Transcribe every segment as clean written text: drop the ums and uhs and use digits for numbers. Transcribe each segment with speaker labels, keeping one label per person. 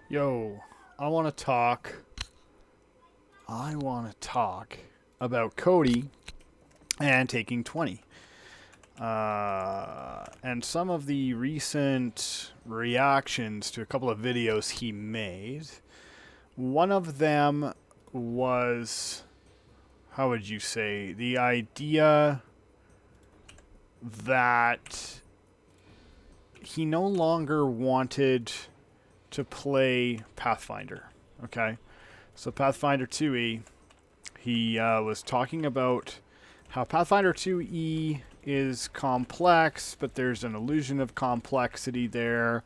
Speaker 1: Yo, I want to talk. I want to talk about Cody and Taking20. And some of the recent reactions to a couple of videos he made. One of them was, how would you say, the idea that he no longer wanted to play Pathfinder. Okay? So Pathfinder2e, he was talking about how Pathfinder2e is complex, but there's an illusion of complexity there.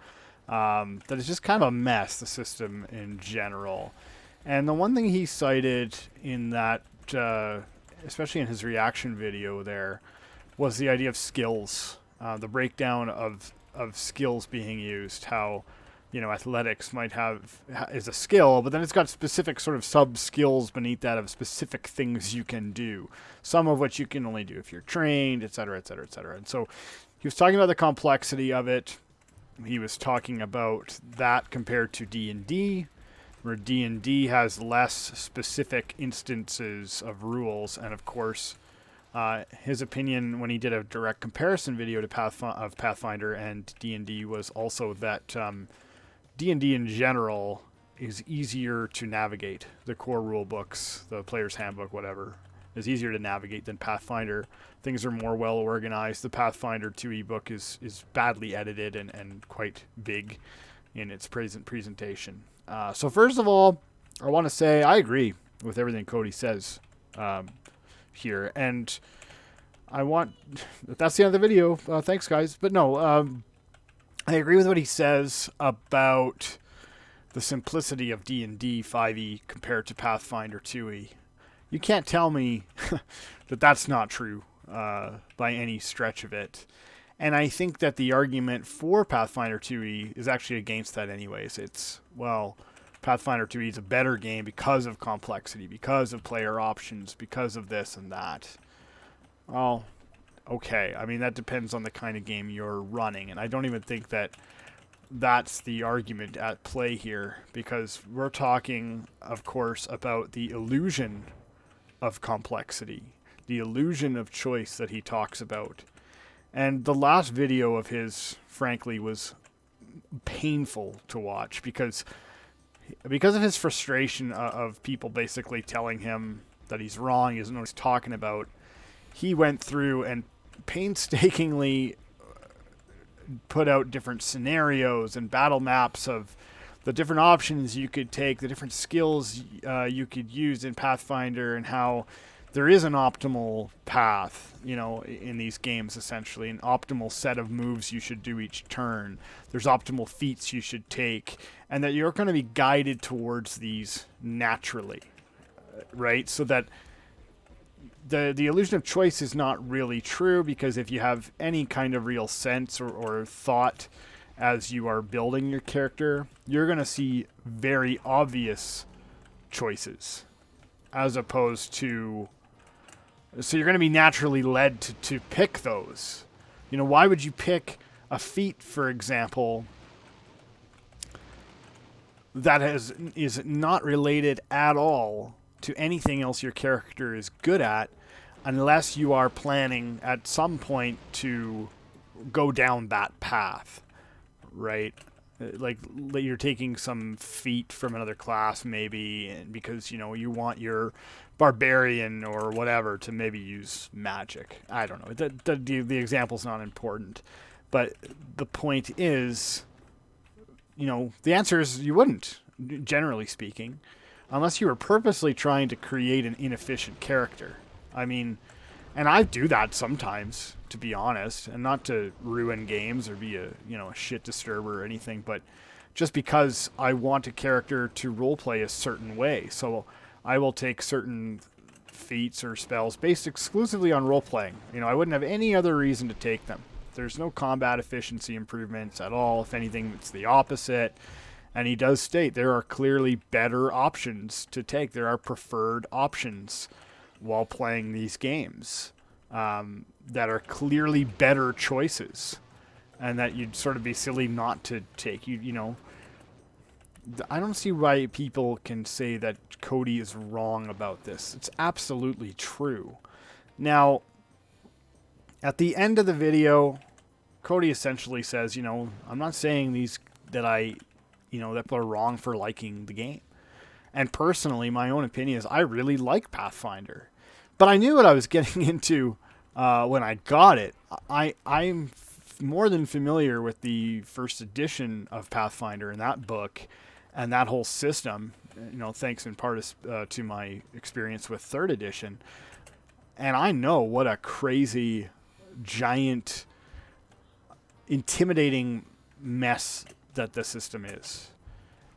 Speaker 1: That is just kind of a mess, the system in general. And the one thing he cited in that, especially in his reaction video there, was the idea of skills, the breakdown of skills being used, how athletics might have is a skill, but then it's got specific sort of sub skills beneath that of specific things you can do, some of which you can only do if you're trained, et cetera, et cetera, et cetera. And so he was talking about the complexity of it. He was talking about that compared to D&D, where D&D has less specific instances of rules, and of course, his opinion when he did a direct comparison video to Pathfinder and D&D was also that D&D in general is easier to navigate. The core rule books, the player's handbook, whatever, is easier to navigate than Pathfinder. Things are more well organized. The Pathfinder2e book is badly edited and quite big in its presentation. So first of all, I want to say I agree with everything Cody says here. And that's the end of the video. Thanks, guys. But no, I agree with what he says about the simplicity of D&D 5e compared to Pathfinder 2e. You can't tell me that that's not true by any stretch of it. And I think that the argument for Pathfinder 2e is actually against that anyways. It's, well, Pathfinder 2e is a better game because of complexity, because of player options, because of this and that. Well, okay. I mean, that depends on the kind of game you're running. And I don't even think that that's the argument at play here, because we're talking, of course, about the illusion of complexity, the illusion of choice that he talks about. And the last video of his, frankly, was painful to watch because of his frustration of people basically telling him that he's wrong, he doesn't know what he's talking about. He went through and painstakingly put out different scenarios and battle maps of the different options you could take, the different skills you could use in Pathfinder, and how there is an optimal path, in these games, essentially, an optimal set of moves you should do each turn. There's optimal feats you should take, and that you're going to be guided towards these naturally, right? So that the illusion of choice is not really true, because if you have any kind of real sense or thought as you are building your character, you're going to see very obvious choices as opposed to... So you're going to be naturally led to pick those. Why would you pick a feat, for example, that is not related at all to anything else your character is good at, unless you are planning at some point to go down that path, right? Like you're taking some feat from another class maybe, because you want your barbarian or whatever to maybe use magic. I don't know. The example's not important, but the point is, the answer is you wouldn't, generally speaking, unless you were purposely trying to create an inefficient character. I mean, and I do that sometimes, to be honest, and not to ruin games or be a shit disturber or anything, but just because I want a character to roleplay a certain way. So I will take certain feats or spells based exclusively on roleplaying. I wouldn't have any other reason to take them. There's no combat efficiency improvements at all. If anything, it's the opposite. And he does state there are clearly better options to take. There are preferred options while playing these games that are clearly better choices, and that you'd sort of be silly not to take. I don't see why people can say that Cody is wrong about this. It's absolutely true. Now, at the end of the video, Cody essentially says, I'm not saying that people are wrong for liking the game. And personally, my own opinion is I really like Pathfinder. But I knew what I was getting into when I got it. I'm more than familiar with the first edition of Pathfinder and that book and that whole system, thanks in part to my experience with third edition. And I know what a crazy, giant, intimidating mess that the system is.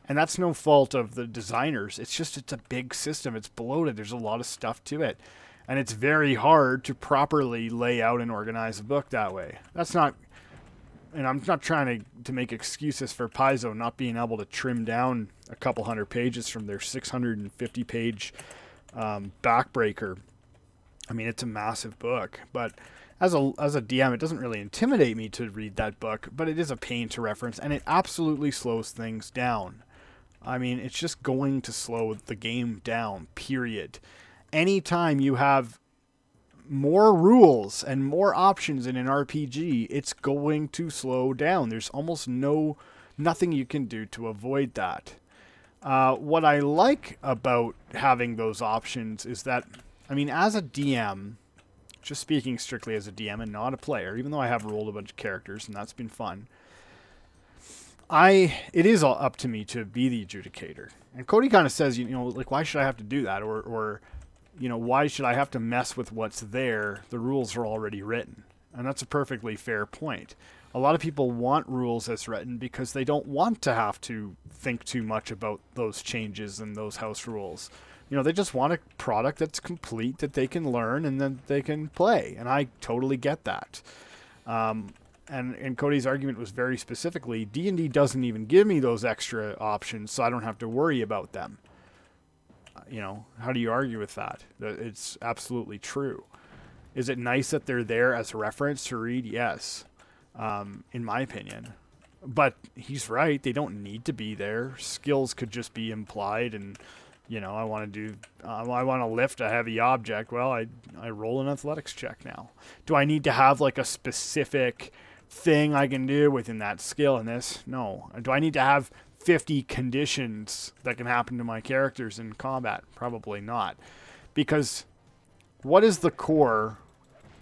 Speaker 1: And that's no fault of the designers. It's a big system. It's bloated. There's a lot of stuff to it. And it's very hard to properly lay out and organize a book that way. And I'm not trying to make excuses for Paizo not being able to trim down a couple hundred pages from their 650-page Backbreaker. I mean, it's a massive book. But as a DM, it doesn't really intimidate me to read that book, but it is a pain to reference, and it absolutely slows things down. I mean, it's just going to slow the game down, period. Anytime you have more rules and more options in an RPG, it's going to slow down. There's almost nothing you can do to avoid that. What I like about having those options is that, as a DM, just speaking strictly as a DM and not a player, even though I have rolled a bunch of characters and that's been fun, it is all up to me to be the adjudicator. And Cody kind of says, why should I have to do that? Or why should I have to mess with what's there? The rules are already written. And that's a perfectly fair point. A lot of people want rules as written because they don't want to have to think too much about those changes and those house rules. They just want a product that's complete that they can learn and then they can play. And I totally get that. And Cody's argument was very specifically, D&D doesn't even give me those extra options, so I don't have to worry about them. How do you argue with that? It's absolutely true. Is it nice that they're there as a reference to read? Yes, in my opinion. But he's right. They don't need to be there. Skills could just be implied and, I want to lift a heavy object. Well, I roll an athletics check now. Do I need to have like a specific thing I can do within that skill in this? No. Do I need to have 50 conditions that can happen to my characters in combat? Probably not. Because what is the core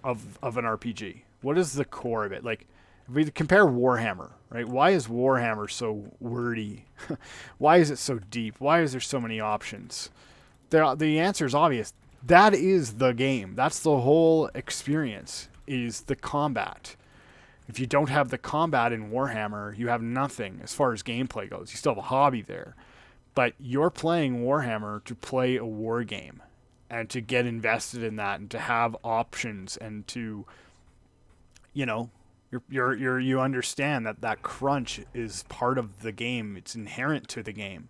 Speaker 1: of an RPG? What is the core of it? Like, if we compare Warhammer, right? Why is Warhammer so wordy? Why is it so deep? Why is there so many options? The answer is obvious. That is the game. That's the whole experience, is the combat. If you don't have the combat in Warhammer, you have nothing as far as gameplay goes. You still have a hobby there. But you're playing Warhammer to play a war game and to get invested in that and to have options and to, you understand that crunch is part of the game. It's inherent to the game.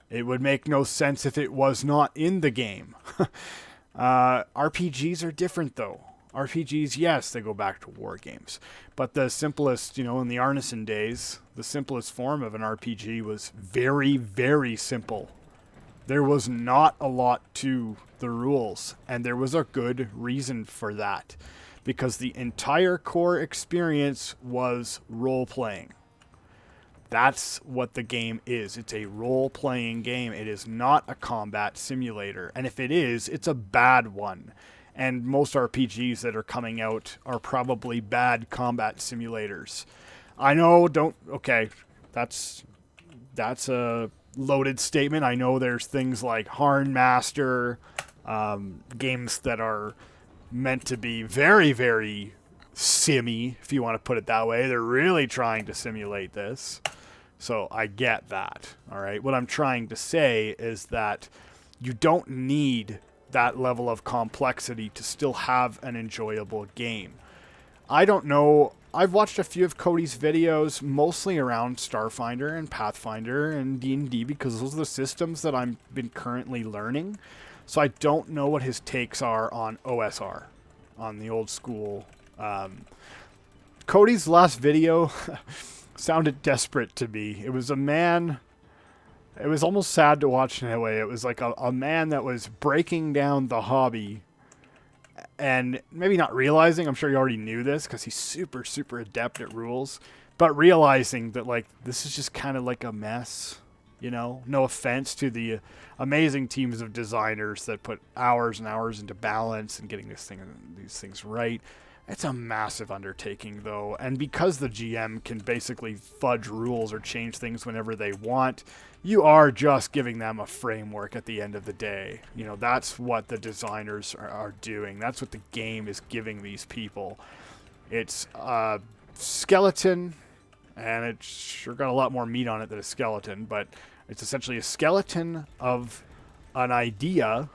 Speaker 1: It would make no sense if it was not in the game. RPGs are different, though. RPGs, yes, they go back to war games. But the simplest, in the Arneson days, the simplest form of an RPG was very, very simple. There was not a lot to the rules, and there was a good reason for that. Because the entire core experience was role-playing. That's what the game is. It's a role-playing game. It is not a combat simulator. And if it is, it's a bad one. And most RPGs that are coming out are probably bad combat simulators. I know, that's a loaded statement. I know there's things like Harnmaster, games that are meant to be very, very simmy, if you want to put it that way. They're really trying to simulate this. So I get that. All right. What I'm trying to say is that you don't need that level of complexity to still have an enjoyable game. I don't know. I've watched a few of Cody's videos, mostly around Starfinder and Pathfinder and D&D, because those are the systems that I've been currently learning. So I don't know what his takes are on OSR, on the old school. Cody's last video sounded desperate to me. It was a man It was almost sad to watch in a way. It was like a man that was breaking down the hobby and maybe not realizing, I'm sure he already knew this because he's super, super adept at rules, but realizing that, like, this is just kind of like a mess, you know? No offense to the amazing teams of designers that put hours and hours into balance and getting these things right. It's a massive undertaking, though, and because the GM can basically fudge rules or change things whenever they want, you are just giving them a framework at the end of the day. You know, that's what the designers are doing. That's what the game is giving these people. It's a skeleton, and it's sure got a lot more meat on it than a skeleton, but it's essentially a skeleton of an idea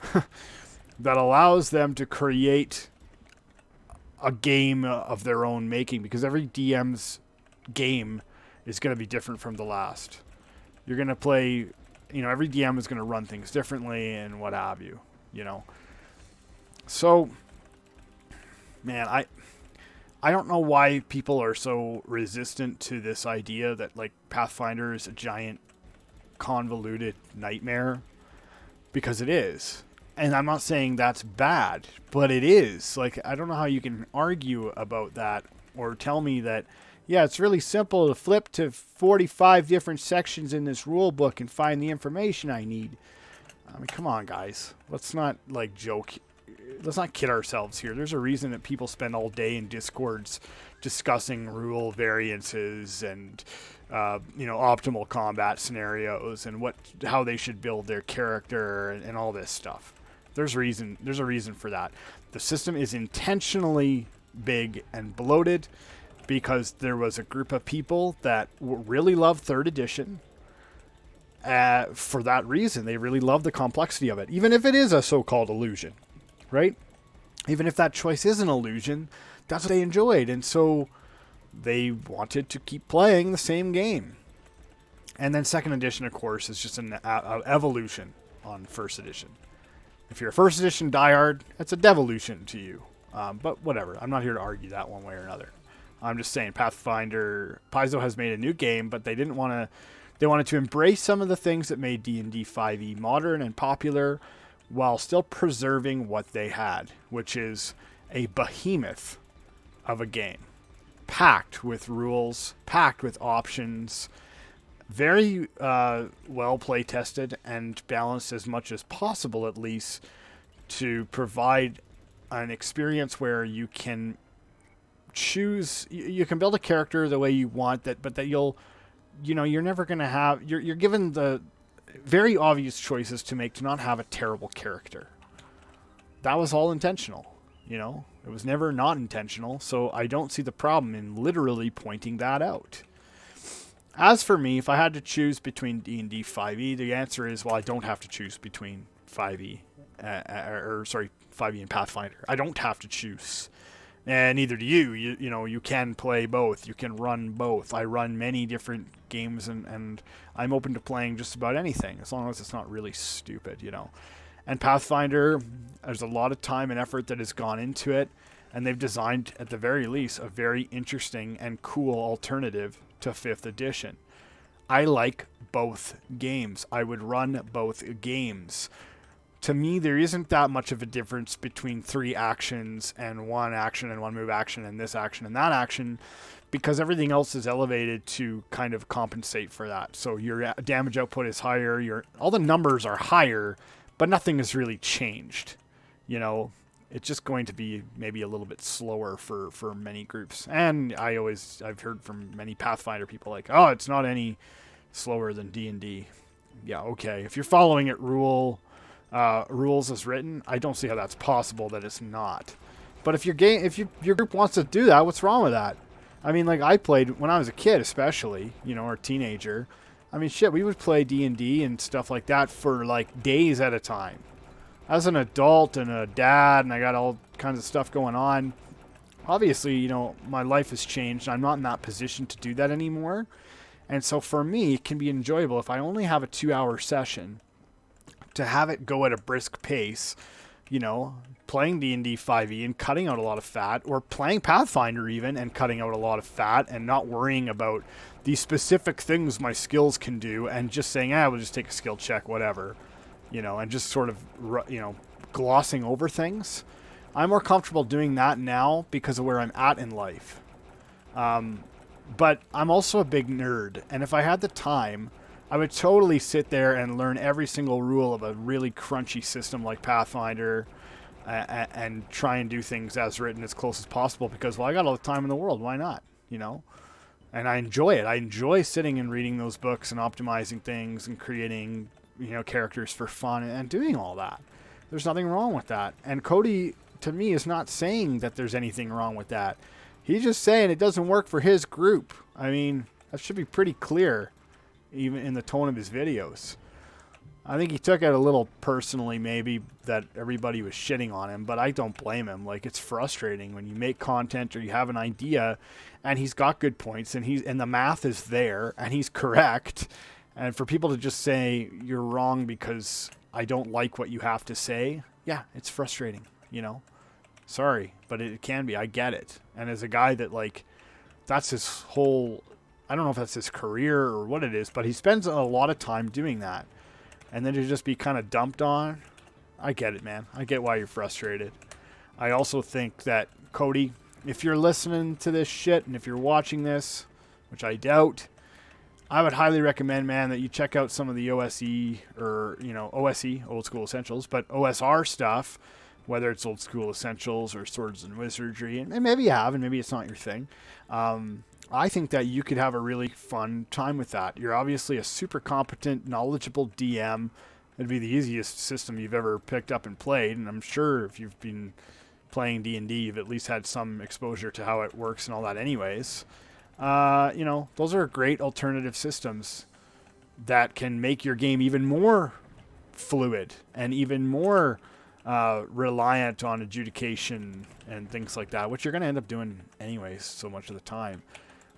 Speaker 1: that allows them to create a game of their own making, because every DM's game is going to be different from the last. You're going to play, you know, every DM is going to run things differently and what have you, you know. So, man, I don't know why people are so resistant to this idea that, like, Pathfinder is a giant convoluted nightmare, because it is. And I'm not saying that's bad, but it is. Like, I don't know how you can argue about that or tell me that, yeah, it's really simple to flip to 45 different sections in this rule book and find the information I need. I mean, come on, guys. Let's not, like, joke. Let's not kid ourselves here. There's a reason that people spend all day in Discords discussing rule variances and, you know, optimal combat scenarios and how they should build their character and all this stuff. There's a reason for that. The system is intentionally big and bloated because there was a group of people that really loved 3rd edition. For that reason, they really love the complexity of it, even if it is a so-called illusion, right? Even if that choice is an illusion, that's what they enjoyed, and so they wanted to keep playing the same game. And then 2nd edition, of course, is just an evolution on 1st edition. If you're a 1st edition diehard, it's a devolution to you. But whatever. I'm not here to argue that one way or another. I'm just saying Pathfinder, Paizo has made a new game, but they didn't want to. They wanted to embrace some of the things that made D&D 5e modern and popular, while still preserving what they had, which is a behemoth of a game, packed with rules, packed with options. Very well play tested and balanced as much as possible, at least, to provide an experience where you can choose, you can build a character the way you want, but that you're never going to have, you're given the very obvious choices to make to not have a terrible character. That was all intentional, you know? It was never not intentional, so I don't see the problem in literally pointing that out. As for me, if I had to choose between D&D 5e, the answer is, well, I don't have to choose between 5e, 5e and Pathfinder. I don't have to choose. And neither do you. You know, you can play both. You can run both. I run many different games, and I'm open to playing just about anything, as long as it's not really stupid, you know. And Pathfinder, there's a lot of time and effort that has gone into it, and they've designed, at the very least, a very interesting and cool alternative to 5th edition. I like both games. I would run both games. To me, there isn't that much of a difference between 3 actions and 1 action and 1 move action and this action and that action, because everything else is elevated to kind of compensate for that. So your damage output is higher, all the numbers are higher, but nothing has really changed. You know, it's just going to be maybe a little bit slower for many groups. And I've heard from many Pathfinder people like, oh, it's not any slower than D&D. Yeah, okay. If you're following it rules as written, I don't see how that's possible that it's not. But if your group wants to do that, what's wrong with that? I mean, like, I played when I was a kid, especially, you know, or a teenager. I mean, shit, we would play D&D and stuff like that for like days at a time. As an adult and a dad, and I got all kinds of stuff going on, obviously, you know, my life has changed. I'm not in that position to do that anymore. And so for me, it can be enjoyable if I only have a 2-hour session to have it go at a brisk pace, you know, playing D&D 5e and cutting out a lot of fat, or playing Pathfinder even and cutting out a lot of fat and not worrying about the specific things my skills can do and just saying, we'll just take a skill check, whatever, and just sort of, glossing over things. I'm more comfortable doing that now because of where I'm at in life. But I'm also a big nerd, and if I had the time, I would totally sit there and learn every single rule of a really crunchy system like Pathfinder and try and do things as written as close as possible because, I got all the time in the world. Why not? And I enjoy it. I enjoy sitting and reading those books and optimizing things and creating, characters for fun and doing all that. There's nothing wrong with that. And Cody, to me, is not saying that there's anything wrong with that. He's just saying it doesn't work for his group. I mean, that should be pretty clear, even in the tone of his videos. I think he took it a little personally, maybe, that everybody was shitting on him, but I don't blame him. Like, it's frustrating when you make content or you have an idea and he's got good points and the math is there and he's correct. And for people to just say you're wrong because I don't like what you have to say, yeah, it's frustrating, Sorry, but it can be. I get it. And as a guy that, that's his whole, I don't know if that's his career or what it is, but he spends a lot of time doing that. And then to just be kind of dumped on, I get it, man. I get why you're frustrated. I also think that, Cody, if you're listening to this shit and if you're watching this, which I doubt, I would highly recommend, man, that you check out some of the OSE or, OSE, Old School Essentials, but OSR stuff, whether it's Old School Essentials or Swords and Wizardry, and maybe you have, and maybe it's not your thing. I think that you could have a really fun time with that. You're obviously a super competent, knowledgeable DM. It'd be the easiest system you've ever picked up and played, and I'm sure if you've been playing D&D, you've at least had some exposure to how it works and all that anyways. Those are great alternative systems that can make your game even more fluid and even more reliant on adjudication and things like that, which you're going to end up doing anyways so much of the time.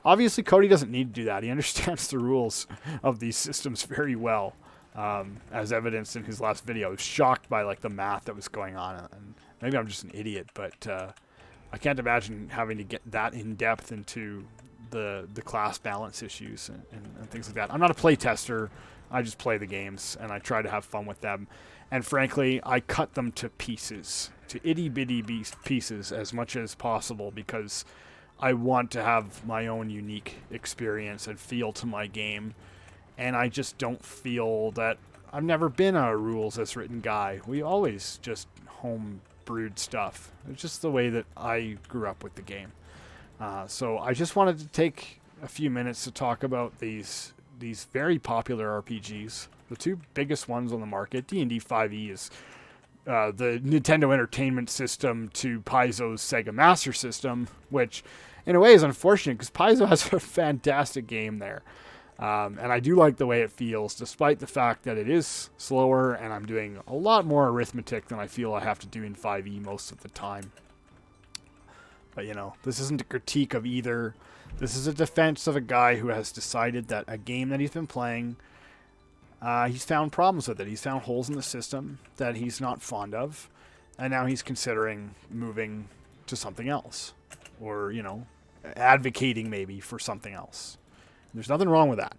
Speaker 1: Obviously, Cody doesn't need to do that. He understands the rules of these systems very well, as evidenced in his last video. I was shocked by the math that was going on, and maybe I'm just an idiot, but I can't imagine having to get that in depth into the class balance issues and things like that. I'm not a play tester. I just play the games, and I try to have fun with them. And frankly, I cut them to pieces, to itty-bitty pieces as much as possible because I want to have my own unique experience and feel to my game. And I just don't feel that I've never been a rules as written guy. We always just home brewed stuff. It's just the way that I grew up with the game. So I just wanted to take a few minutes to talk about these very popular RPGs. The two biggest ones on the market. D&D 5e is the Nintendo Entertainment System to Paizo's Sega Master System, which in a way is unfortunate because Paizo has a fantastic game there. And I do like the way it feels, despite the fact that it is slower and I'm doing a lot more arithmetic than I feel I have to do in 5e most of the time. But, this isn't a critique of either. This is a defense of a guy who has decided that a game that he's been playing, he's found problems with it. He's found holes in the system that he's not fond of. And now he's considering moving to something else. Or, advocating maybe for something else. There's nothing wrong with that.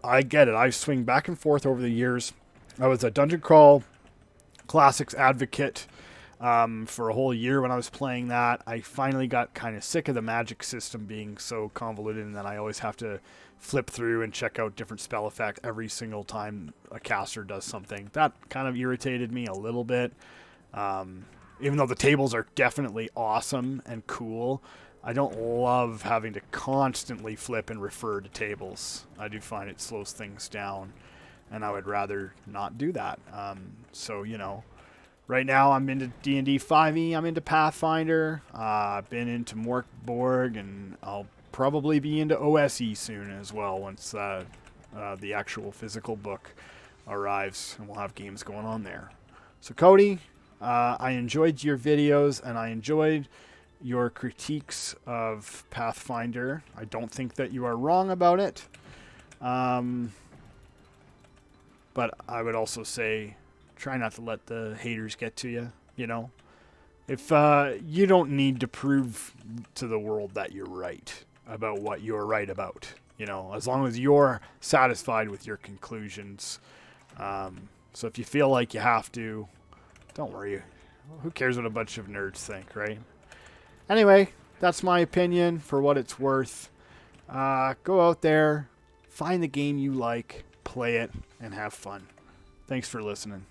Speaker 1: I get it. I swing back and forth over the years. I was a Dungeon Crawl Classics advocate for a whole year when I was playing that. I finally got kind of sick of the magic system being so convoluted and that I always have to flip through and check out different spell effects every single time a caster does something. That kind of irritated me a little bit. Even though the tables are definitely awesome and cool, I don't love having to constantly flip and refer to tables. I do find it slows things down, and I would rather not do that. So, right now I'm into D&D 5e, I'm into Pathfinder, I've been into Mork Borg, and I'll probably be into OSE soon as well once the actual physical book arrives, and we'll have games going on there. So, Cody, I enjoyed your videos, and I enjoyed your critiques of Pathfinder. I don't think that you are wrong about it. But I would also say, try not to let the haters get to you, If you don't need to prove to the world that you're right about what you're right about, you know, as long as you're satisfied with your conclusions. So if you feel like you have to, don't worry. Who cares what a bunch of nerds think, right? Anyway, that's my opinion for what it's worth. Go out there, find the game you like, play it, and have fun. Thanks for listening.